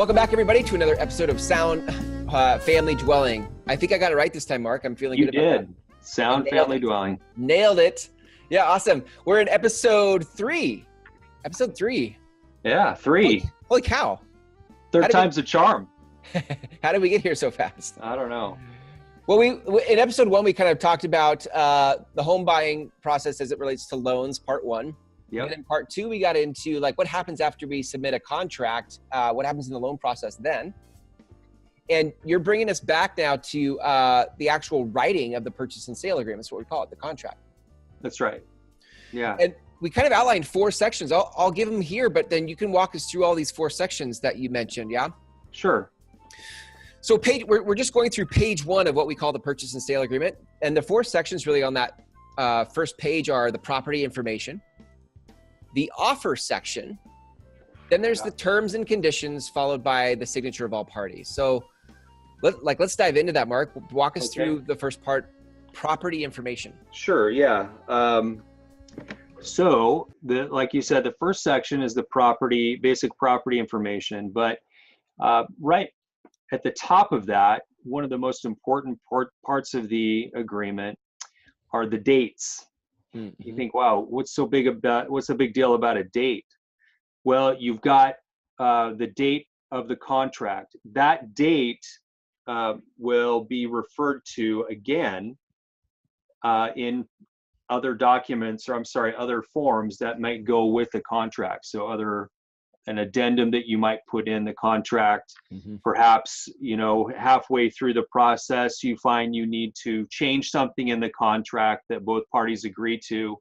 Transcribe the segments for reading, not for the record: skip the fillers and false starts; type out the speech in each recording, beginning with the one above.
Welcome back, everybody, to another episode of Sound Family Dwelling. I think I got it right this time, Mark. I'm feeling good about that. You did. Sound Family Dwelling. Nailed it. Yeah, awesome. We're in episode 3. Episode 3. Yeah, 3. Holy cow. Third time's a charm. How did we get here so fast? I don't know. Well, in episode 1, we kind of talked about the home buying process as it relates to loans, part 1. Yep. And in part 2, we got into like what happens after we submit a contract, what happens in the loan process then. And you're bringing us back now to the actual writing of the purchase and sale agreement. That's what we call it, the contract. That's right. Yeah. And we kind of outlined 4 sections. I'll give them here, but then you can walk us through all these 4 sections that you mentioned, yeah? Sure. So we're just going through page 1 of what we call the purchase and sale agreement. And the 4 sections really on that first page are the property information, the offer section, then there's the terms and conditions followed by the signature of all parties. So let's dive into that, Mark. Walk us through the first part, property information. Sure, yeah. So like you said, the first section is the basic property information, but right at the top of that, one of the most important parts of the agreement are the dates. Mm-hmm. You think, wow, what's the big deal about a date? Well, you've got the date of the contract. That date will be referred to again in other documents, other forms that might go with the contract. So an addendum that you might put in the contract. Mm-hmm. Perhaps, halfway through the process, you find you need to change something in the contract that both parties agree to.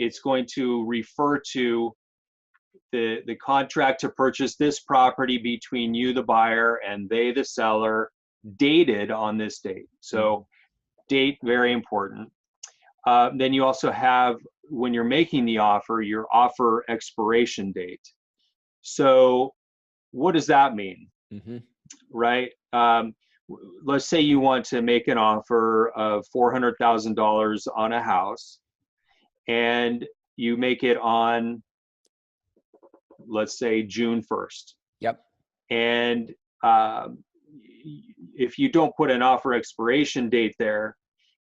It's going to refer to the contract to purchase this property between you, the buyer, and they, the seller, dated on this date. So date, very important. Then you also have, when you're making the offer, your offer expiration date. So what does that mean? Mm-hmm. Right? Let's say you want to make an offer of $400,000 on a house, and you make it on, let's say, June 1st. Yep. And if you don't put an offer expiration date there,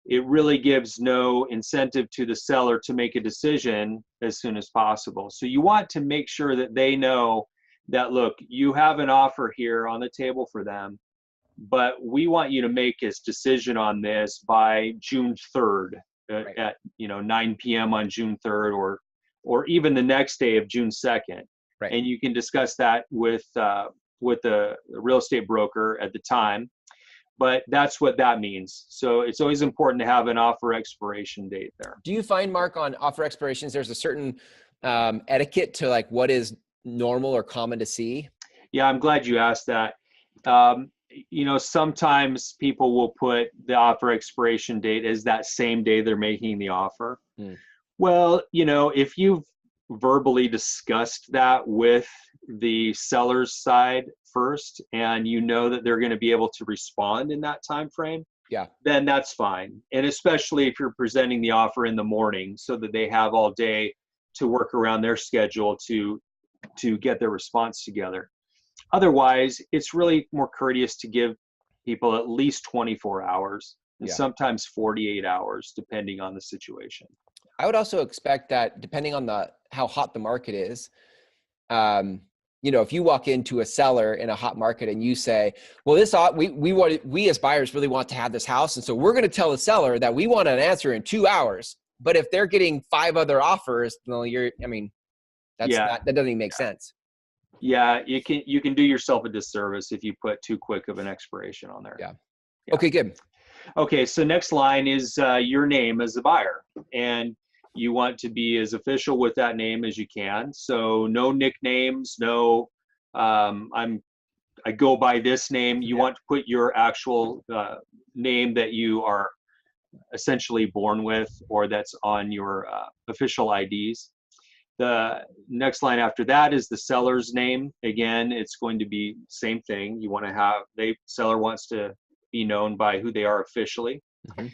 it really gives no incentive to the seller to make a decision as soon as possible. So you want to make sure that they know that, look, you have an offer here on the table for them, but we want you to make his decision on this by June 3rd right. at 9 p.m. on June 3rd or even the next day of June 2nd. Right. And you can discuss that with the real estate broker at the time. But that's what that means. So it's always important to have an offer expiration date there. Do you find, Mark, on offer expirations, there's a certain etiquette to like what is normal or common to see? Yeah, I'm glad you asked that. Sometimes people will put the offer expiration date as that same day they're making the offer. Well, if you've verbally discussed that with the seller's side first, and that they're going to be able to respond in that time frame, then that's fine. And especially if you're presenting the offer in the morning, so that they have all day to work around their schedule to get their response together. Otherwise, it's really more courteous to give people at least 24 hours and sometimes 48 hours, depending on the situation. I would also expect that depending on how hot the market is, if you walk into a seller in a hot market and you say, well, we as buyers really want to have this house. And so we're going to tell the seller that we want an answer in 2 hours. But if they're getting 5 other offers, that doesn't even make sense. Yeah. You can do yourself a disservice if you put too quick of an expiration on there. Yeah. Okay, good. Okay. So next line is your name as the buyer, and you want to be as official with that name as you can. So no nicknames, no, I go by this name. You want to put your actual name that you are essentially born with, or that's on your official IDs. The next line after that is the seller's name. Again, it's going to be same thing. You want to have, seller wants to be known by who they are officially. Mm-hmm.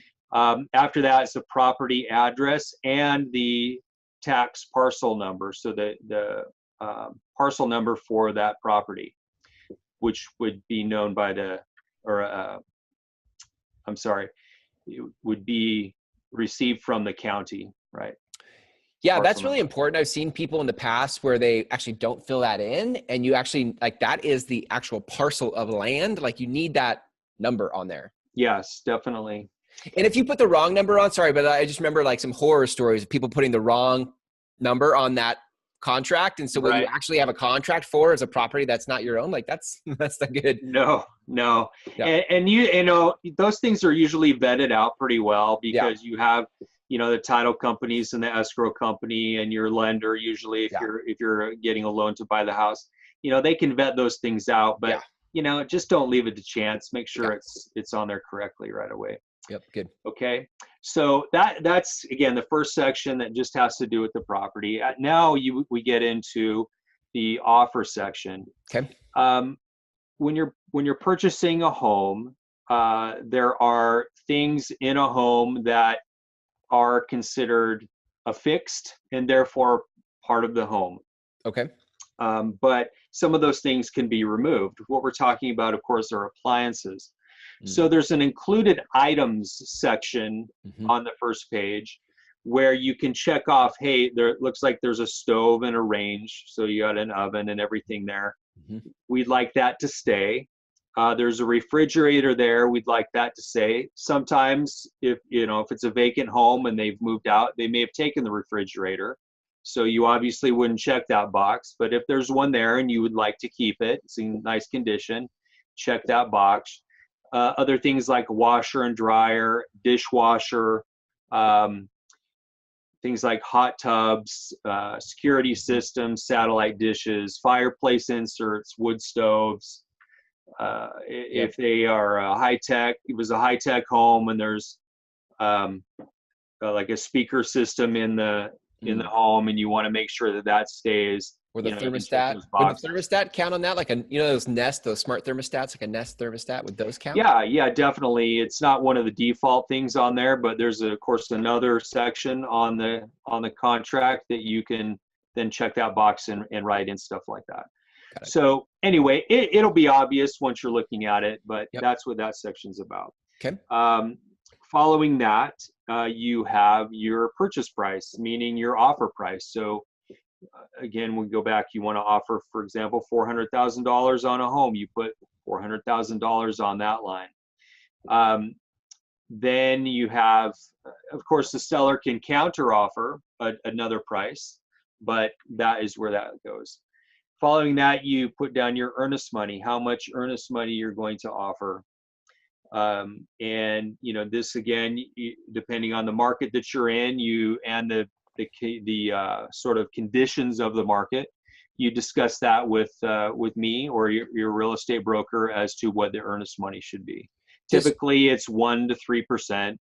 After that is the property address and the tax parcel number. So the parcel number for that property. which would be known by I'm sorry, it would be received from the county, right? Yeah, Parcel that's really number. important. I've seen people in the past where they actually don't fill that in, and you actually like that is the actual parcel of land. Like you need that number on there. Yes, definitely. And if you put the wrong number on, sorry, but I just remember like some horror stories of people putting the wrong number on that contract. And so what you Right. actually have a contract for is a property that's not your own. Like that's not good. No, no. Yeah. And you know, those things are usually vetted out pretty well Yeah. because you have, you know, the title companies and the escrow company and your lender usually Yeah. if you're getting a loan to buy the house, you know, they can vet those things out, but Yeah. you know, just don't leave it to chance. Make sure Yeah. it's on there correctly right away. Yep. Good. Okay. So that's again the first section that just has to do with the property. Now we get into the offer section. Okay. When you're purchasing a home, there are things in a home that are considered affixed and therefore part of the home. Okay. But some of those things can be removed. What we're talking about, of course, are appliances. So there's an included items section on the first page where you can check off, hey, there looks like there's a stove and a range. So you got an oven and everything there. We'd like that to stay. There's a refrigerator there. We'd like that to stay. Sometimes if it's a vacant home and they've moved out, they may have taken the refrigerator. So you obviously wouldn't check that box. But if there's one there and you would like to keep it, it's in nice condition, check that box. Other things like washer and dryer, dishwasher, things like hot tubs, security systems, satellite dishes, fireplace inserts, wood stoves. If they are it was a high-tech home and there's like a speaker system in the home and you want to make sure that stays. Or the you can check thermostat, those would the boxes. thermostat count on that? Like those Nest, those smart thermostats, like a Nest thermostat, would those count? Yeah, definitely. It's not one of the default things on there, but there's of course another section on the contract that you can then check that box and write in stuff like that. So anyway, it'll be obvious once you're looking at it, but that's what that section's about. Okay. Following that, you have your purchase price, meaning your offer price. So again, we go back, you want to offer, for example, $400,000 on a home, you put $400,000 on that line. Then you have, of course, the seller can counter offer another price, but that is where that goes. Following that, you put down your earnest money, how much earnest money you're going to offer. And this again, depending on the market that you're in, and the sort of conditions of the market, you discuss that with me or your real estate broker as to what the earnest money should be. Typically, it's 1% to 3%.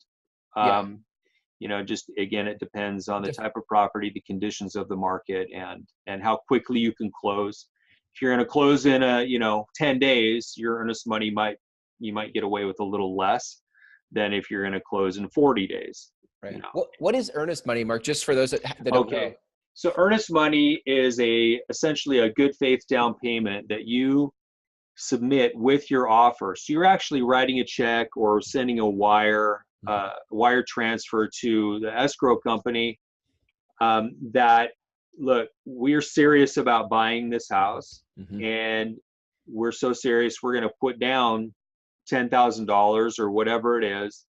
Just again, it depends on the type of property, the conditions of the market, and how quickly you can close. If you're going to close in 10 days, your earnest money you might get away with a little less than if you're going to close in 40 days. Right. What is earnest money, Mark? Just for those that don't know. So earnest money is essentially a good faith down payment that you submit with your offer. So you're actually writing a check or sending a wire transfer to the escrow company that, look, we're serious about buying this house, and we're so serious we're going to put down $10,000 or whatever it is,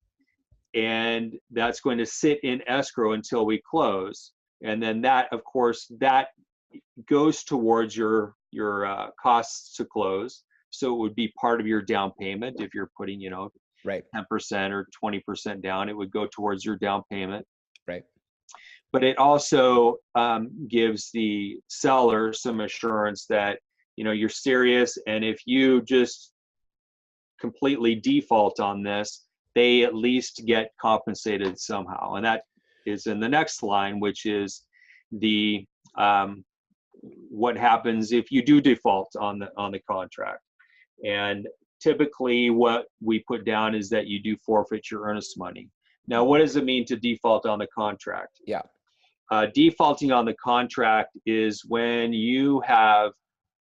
and that's going to sit in escrow until we close. And then that, of course, that goes towards your costs to close. So it would be part of your down payment. If you're putting, 10% or 20% down, it would go towards your down payment. Right. But it also gives the seller some assurance that, you're serious. And if you just completely default on this, they at least get compensated somehow. And that is in the next line, which is the what happens if you do default on the contract. And typically what we put down is that you do forfeit your earnest money. Now, what does it mean to default on the contract? Yeah. Defaulting on the contract is when you have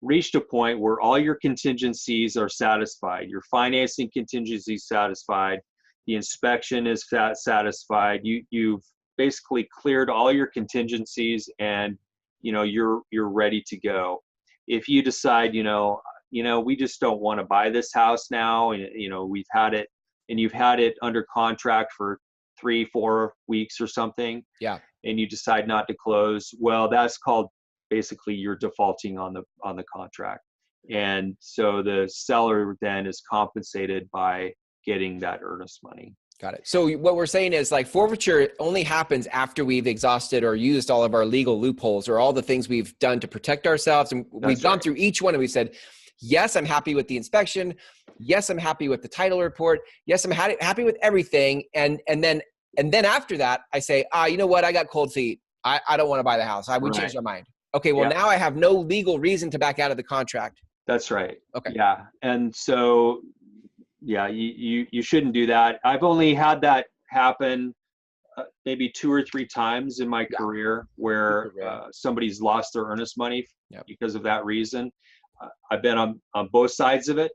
reached a point where all your contingencies are satisfied, your financing contingency is satisfied, the inspection is satisfied, you've basically cleared all your contingencies, and you're ready to go. If you decide we just don't want to buy this house now, and we've had it, and you've had it under contract for 3-4 weeks or something, Yeah. and you decide not to close, well, that's called basically you're defaulting on the contract. And so the seller then is compensated by getting that earnest money. Got it. So what we're saying is, like, forfeiture only happens after we've exhausted or used all of our legal loopholes or all the things we've done to protect ourselves. And we've gone through each one, and we said, yes, I'm happy with the inspection. Yes, I'm happy with the title report. Yes, I'm happy with everything. And then after that, I say, you know what? I got cold feet. I don't want to buy the house. We changed our mind. Okay, well, now I have no legal reason to back out of the contract. That's right. Okay. Yeah. And so, yeah, you shouldn't do that. I've only had that happen maybe 2 or 3 times in my career where somebody's lost their earnest money because of that reason. I've been on both sides of it,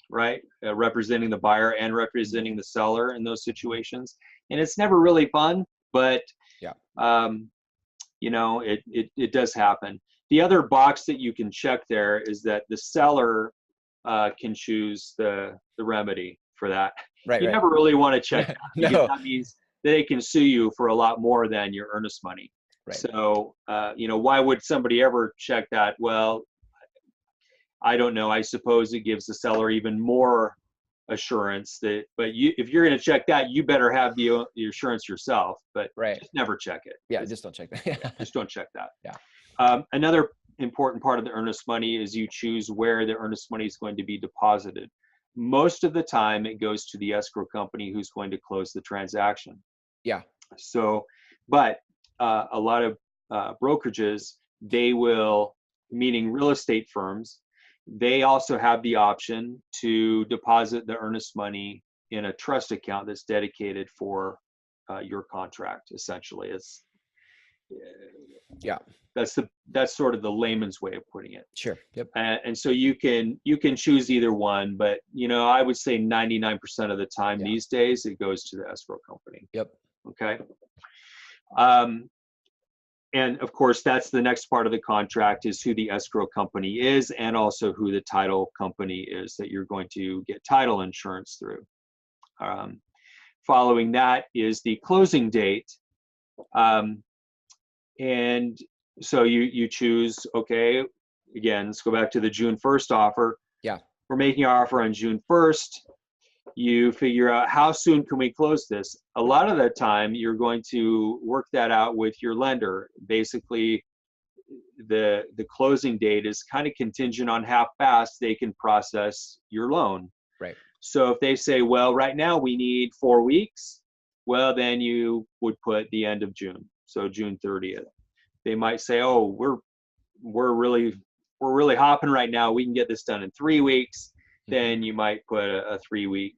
right? Representing the buyer and representing the seller in those situations. And it's never really fun, but it does happen. The other box that you can check there is that the seller can choose the remedy for that. Right. You never really want to check that, because No. that means they can sue you for a lot more than your earnest money. Right. So, why would somebody ever check that? Well, I don't know. I suppose it gives the seller even more assurance that, but if you're going to check that, you better have the assurance yourself, but just never check it. Yeah. Just don't check that. Just don't check that. Yeah. Another important part of the earnest money is you choose where the earnest money is going to be deposited. Most of the time it goes to the escrow company who's going to close the transaction. Yeah. So, but a lot of brokerages, they will, meaning real estate firms, they also have the option to deposit the earnest money in a trust account that's dedicated for your contract. Essentially, it's that's sort of the layman's way of putting it. Sure. Yep. And so you can choose either one, but I would say 99% of the time these days it goes to the escrow company. Yep. Okay. And of course, that's the next part of the contract, is who the escrow company is, and also who the title company is that you're going to get title insurance through. Following that is the closing date. And so you choose, okay, again, let's go back to the June 1st offer. Yeah. We're making our offer on June 1st. You figure out, how soon can we close this? A lot of the time you're going to work that out with your lender. Basically, the closing date is kind of contingent on how fast they can process your loan. Right. So if they say, well, right now we need 4 weeks, well, then you would put the end of June, so June 30th. They might say, oh, we're really hopping right now, we can get this done in 3 weeks. Then you might put a 3-week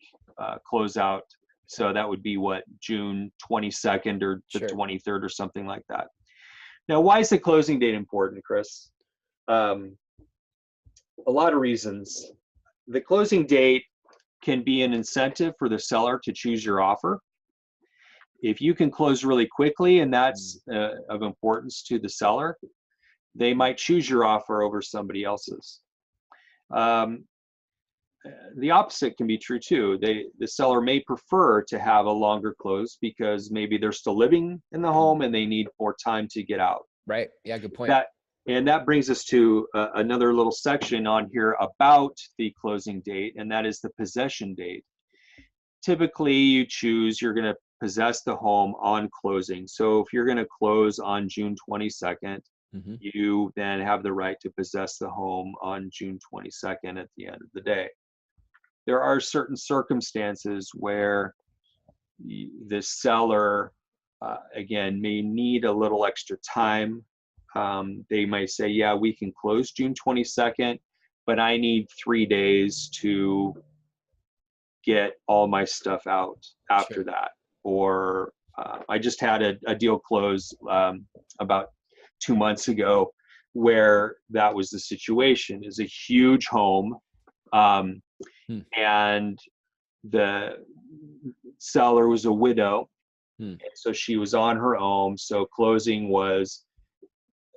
closeout. So that would be June 22nd or the 23rd or something like that. Now, why is the closing date important, Chris? A lot of reasons. The closing date can be an incentive for the seller to choose your offer. If you can close really quickly, and that's of importance to the seller, they might choose your offer over somebody else's. The opposite can be true too. The seller may prefer to have a longer close because maybe they're still living in the home and they need more time to get out. Right. Yeah, good point. That brings us to another little section on here about the closing date, and that is the possession date. Typically, you're going to possess the home on closing. So if you're going to close on June 22nd, you then have the right to possess the home on June 22nd at the end of the day. There are certain circumstances where the seller, again, may need a little extra time. They might say, yeah, we can close June 22nd, but I need 3 days to get all my stuff out after that. Or I just had a deal close about 2 months ago where that was the situation. Is a huge home, and the seller was a widow, and so she was on her own. So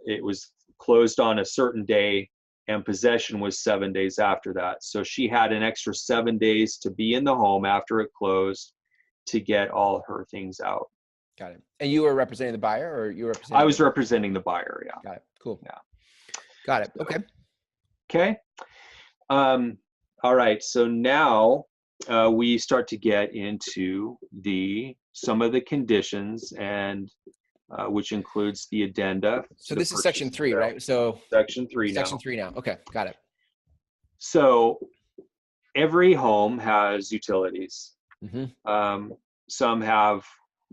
it was closed on a certain day, and possession was 7 days after that. So she had an extra 7 days to be in the home after it closed to get all her things out. Got it. And you were representing the buyer, or you were representing? I was representing the buyer. Yeah. Got it. Cool. Yeah. Got it. Okay. Okay. All right. So now we start to get into some of the conditions, and which includes the addenda. So this is section 3, right? So section 3 now. Section 3 now. Okay. Got it. So every home has utilities. Some have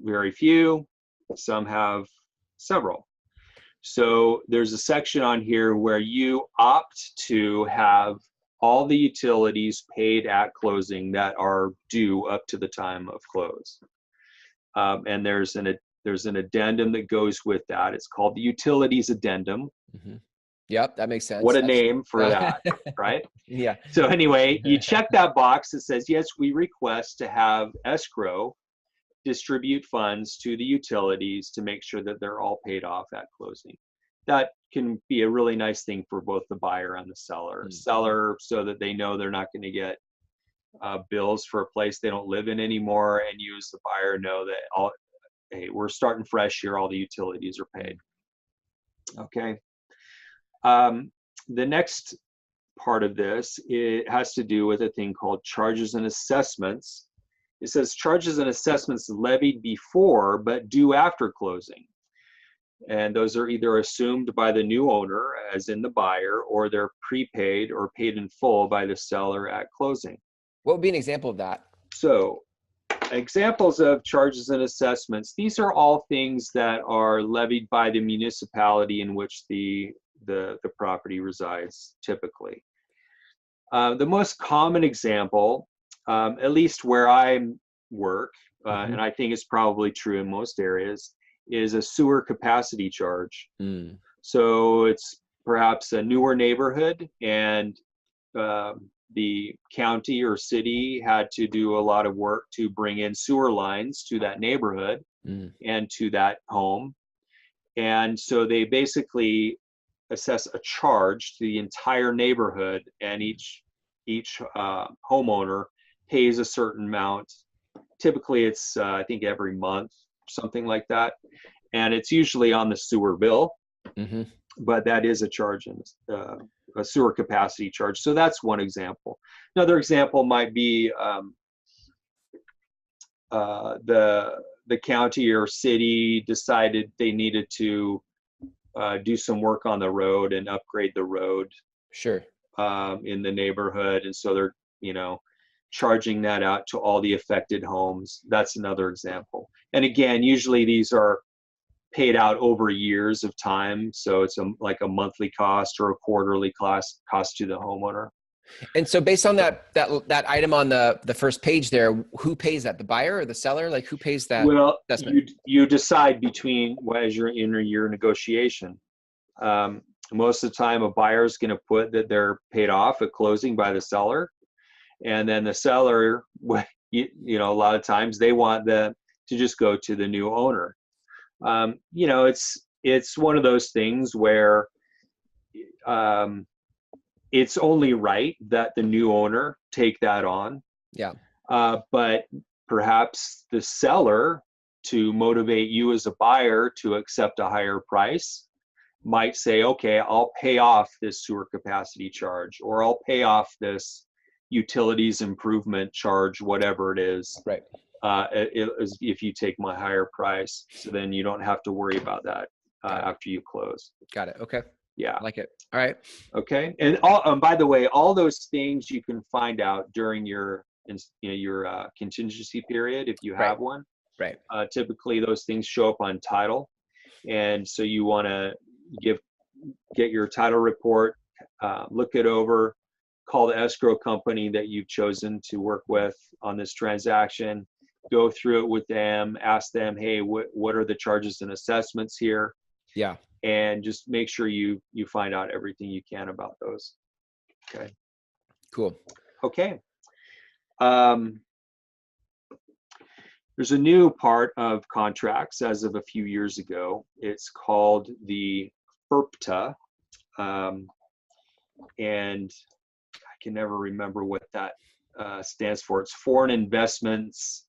very few, some have several. So there's a section on here where you opt to have all the utilities paid at closing that are due up to the time of close. And there's an addendum that goes with that. It's called the utilities addendum. Yep, that makes sense. What a name for that, right? Yeah. So anyway, you check that box that says, yes, we request to have escrow distribute funds to the utilities to make sure that they're all paid off at closing. That can be a really nice thing for both the buyer and the seller. Seller, so that they know they're not going to get bills for a place they don't live in anymore, and you as the buyer know that hey, we're starting fresh here, all the utilities are paid. Okay. The next part of this, it has to do with a thing called charges and assessments. It says charges and assessments levied before but due after closing. And those are either assumed by the new owner, as in the buyer, or they're prepaid or paid in full by the seller at closing. What would be an example of that? So examples of charges and assessments, these are all things that are levied by the municipality in which the property resides, typically. The most common example, at least where I work, and I think it's probably true in most areas, is a sewer capacity charge. So it's perhaps a newer neighborhood, and the county or city had to do a lot of work to bring in sewer lines to that neighborhood and to that home. And so they basically assess a charge to the entire neighborhood, and each homeowner pays a certain amount. Typically it's I think every month, something like that, and it's usually on the sewer bill. But that is a charge, in a sewer capacity charge. So that's one example. Another example might be the county or city decided they needed to do some work on the road and upgrade the road. Sure. In the neighborhood, and so they're charging that out to all the affected homes. That's another example. And again, usually these are paid out over years of time, so it's like a monthly cost or a quarterly cost to the homeowner. And so based on that item on the first page there, who pays that? The buyer or the seller? Like, who pays that? Well, you decide between, as you're in your negotiation. Most of the time, a buyer is going to put that they're paid off at closing by the seller, and then the seller, a lot of times they want them to just go to the new owner. It's one of those things where it's only right that the new owner take that on. Yeah. But perhaps the seller, to motivate you as a buyer to accept a higher price, might say, okay, I'll pay off this sewer capacity charge, or I'll pay off this utilities improvement charge, whatever it is. Right. If you take my higher price, so then you don't have to worry about that after you close. Got it. Okay. Yeah. I like it. All right. Okay. And by the way, all those things you can find out during your contingency period, if you have one. Right. Typically those things show up on title. And so you want to get your title report, look it over, call the escrow company that you've chosen to work with on this transaction, go through it with them, ask them, hey, what are the charges and assessments here? Yeah. and just make sure you find out everything you can about those. Okay. Cool. Okay. There's a new part of contracts as of a few years ago. It's called the FIRPTA, and I can never remember what that stands for. It's Foreign Investments.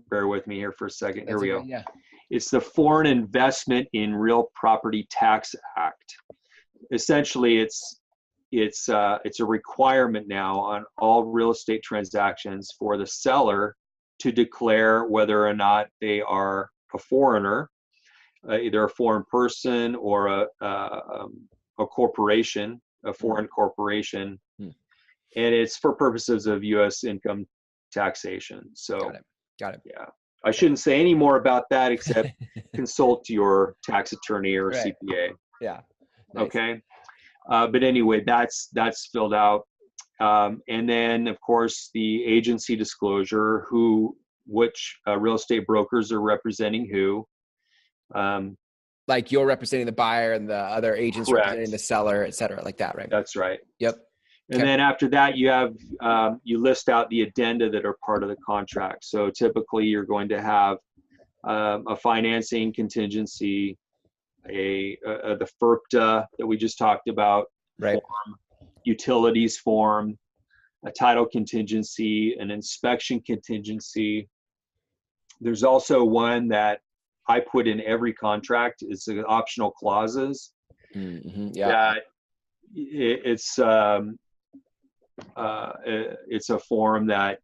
Bear with me here for a second. Here we go. Yeah. It's the Foreign Investment in Real Property Tax Act. Essentially, it's a requirement now on all real estate transactions for the seller to declare whether or not they are a foreigner, either a foreign person or a corporation, a foreign corporation, and it's for purposes of U.S. income taxation. So, got it. Yeah, I shouldn't say any more about that except consult your tax attorney or CPA. Yeah. Nice. Okay. But anyway, that's filled out. And then, of course, the agency disclosure, which real estate brokers are representing who. Like you're representing the buyer and the other agents representing the seller, et cetera, like that, right? That's right. Yep. And then after that, you have you list out the addenda that are part of the contract. So typically, you're going to have a financing contingency, the FIRPTA that we just talked about, right? Form, utilities form, a title contingency, an inspection contingency. There's also one that I put in every contract. It's an optional clauses. Mm-hmm. Yeah. That it's a form that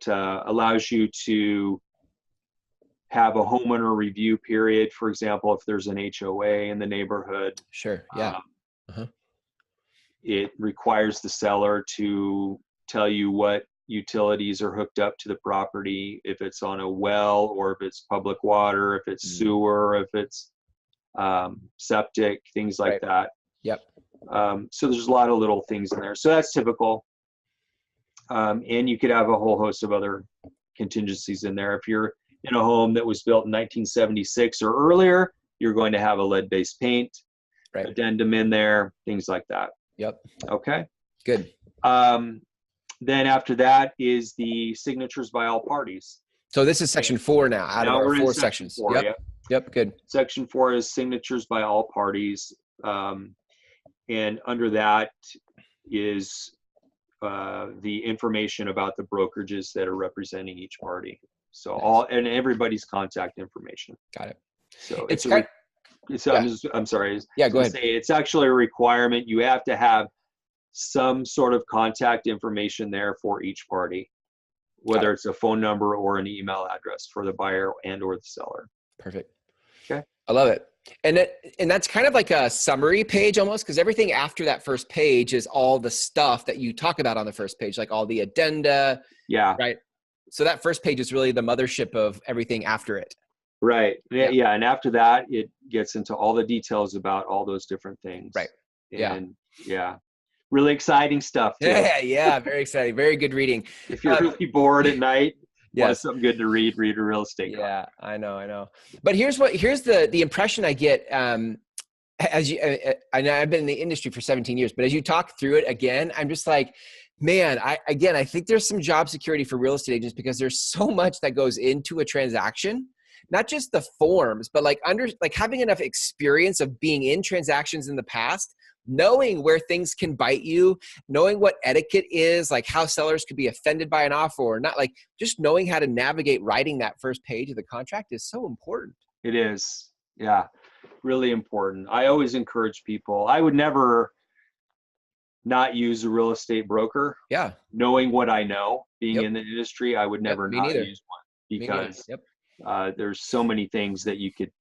allows you to have a homeowner review period. For example, if there's an HOA in the neighborhood. Sure. Yeah. It requires the seller to tell you what utilities are hooked up to the property, if it's on a well or if it's public water, if it's sewer, if it's septic, things like that. Yep. So there's a lot of little things in there. So that's typical. And you could have a whole host of other contingencies in there. If you're in a home that was built in 1976 or earlier, you're going to have a lead-based paint addendum in there, things like that. Yep. Okay. Good. Then after that is the signatures by all parties. So this is section 4 now, out of our 4 sections. 4, Yep. Good. Section 4 is signatures by all parties. And under that is the information about the brokerages that are representing each party. So and everybody's contact information. Got it. So I'm sorry. Yeah, go ahead. It's actually a requirement. You have to have some sort of contact information there for each party, whether it's a phone number or an email address for the buyer and or the seller. Perfect. Okay. I love it. And that's kind of like a summary page almost, because everything after that first page is all the stuff that you talk about on the first page, like all the addenda. Yeah. Right. So that first page is really the mothership of everything after it. Right. Yeah. And after that, it gets into all the details about all those different things. Right. And yeah. Really exciting stuff too. Yeah. Very exciting. Very good reading. If you're really bored at night, want something good to read a real estate contract. Yeah, I know. But here's the impression I get as you, I know I've been in the industry for 17 years, but as you talk through it again, I'm just like, man, I think there's some job security for real estate agents because there's so much that goes into a transaction, not just the forms, but like having enough experience of being in transactions in the past, knowing where things can bite you, knowing what etiquette is, like how sellers could be offended by an offer or not, like just knowing how to navigate writing that first page of the contract is so important. It is. Yeah. Really important. I always encourage people. I would never not use a real estate broker. Yeah. Knowing what I know, being in the industry, I would never not neither. use one because there's so many things that you could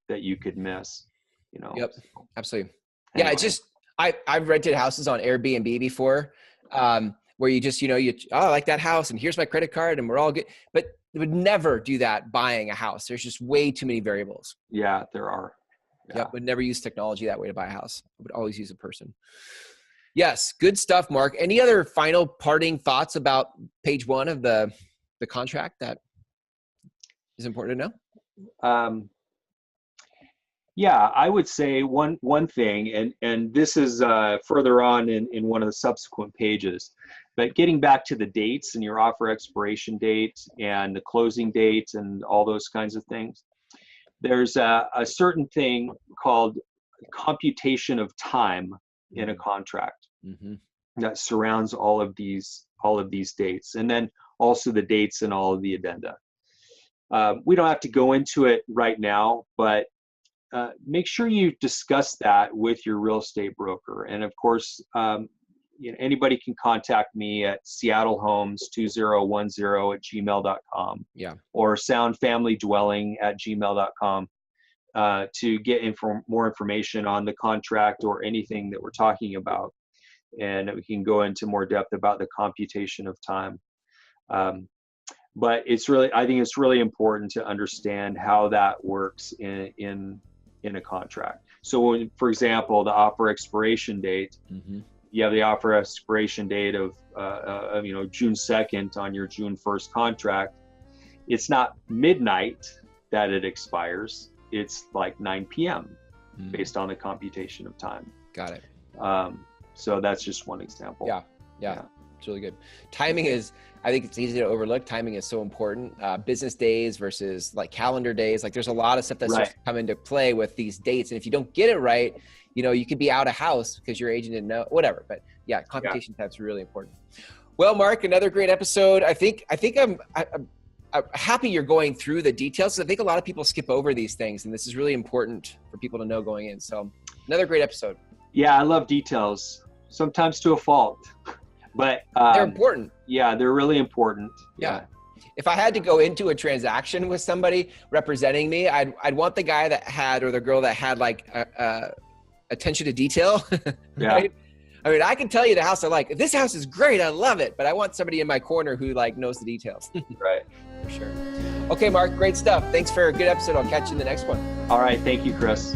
miss, you know. Yep. Absolutely. Anyway. Yeah. It's just, I've rented houses on Airbnb before, where you just, I like that house and here's my credit card and we're all good, but they would never do that buying a house. There's just way too many variables. Yeah, there are. Yeah. Would never use technology that way to buy a house. I would always use a person. Yes. Good stuff, Mark. Any other final parting thoughts about page 1 of the contract that is important to know? Yeah, I would say one thing, and this is further on in one of the subsequent pages, but getting back to the dates and your offer expiration date and the closing date and all those kinds of things, there's a certain thing called computation of time in a contract that surrounds all of these dates, and then also the dates and all of the addenda. We don't have to go into it right now, but make sure you discuss that with your real estate broker. And of course, anybody can contact me at seattlehomes2010@gmail.com, or soundfamilydwelling@gmail.com to get more information on the contract or anything that we're talking about. And we can go into more depth about the computation of time. But I think it's really important to understand how that works in a contract. So when, for example, the offer expiration date, you have the offer expiration date of June 2nd on your June 1st contract. It's not midnight that it expires. It's like 9 p.m. Based on the computation of time. Got it. So that's just one example. Yeah. It's really good. Timing is, I think it's easy to overlook. Timing is so important. Business days versus like calendar days. Like there's a lot of stuff that's just come into play with these dates. And if you don't get it right, you could be out of house because your agent didn't know, whatever. But yeah, computation time's really important. Well, Mark, another great episode. I think I'm happy you're going through the details. I think a lot of people skip over these things, and this is really important for people to know going in. So another great episode. Yeah, I love details, sometimes to a fault. But they're important. Yeah, they're really important. Yeah. If I had to go into a transaction with somebody representing me, I'd want the guy that had, or the girl that had like attention to detail. Right? I mean, I can tell you the house I like. This house is great. I love it. But I want somebody in my corner who like knows the details. Right. For sure. Okay, Mark, great stuff. Thanks for a good episode. I'll catch you in the next one. All right. Thank you, Chris.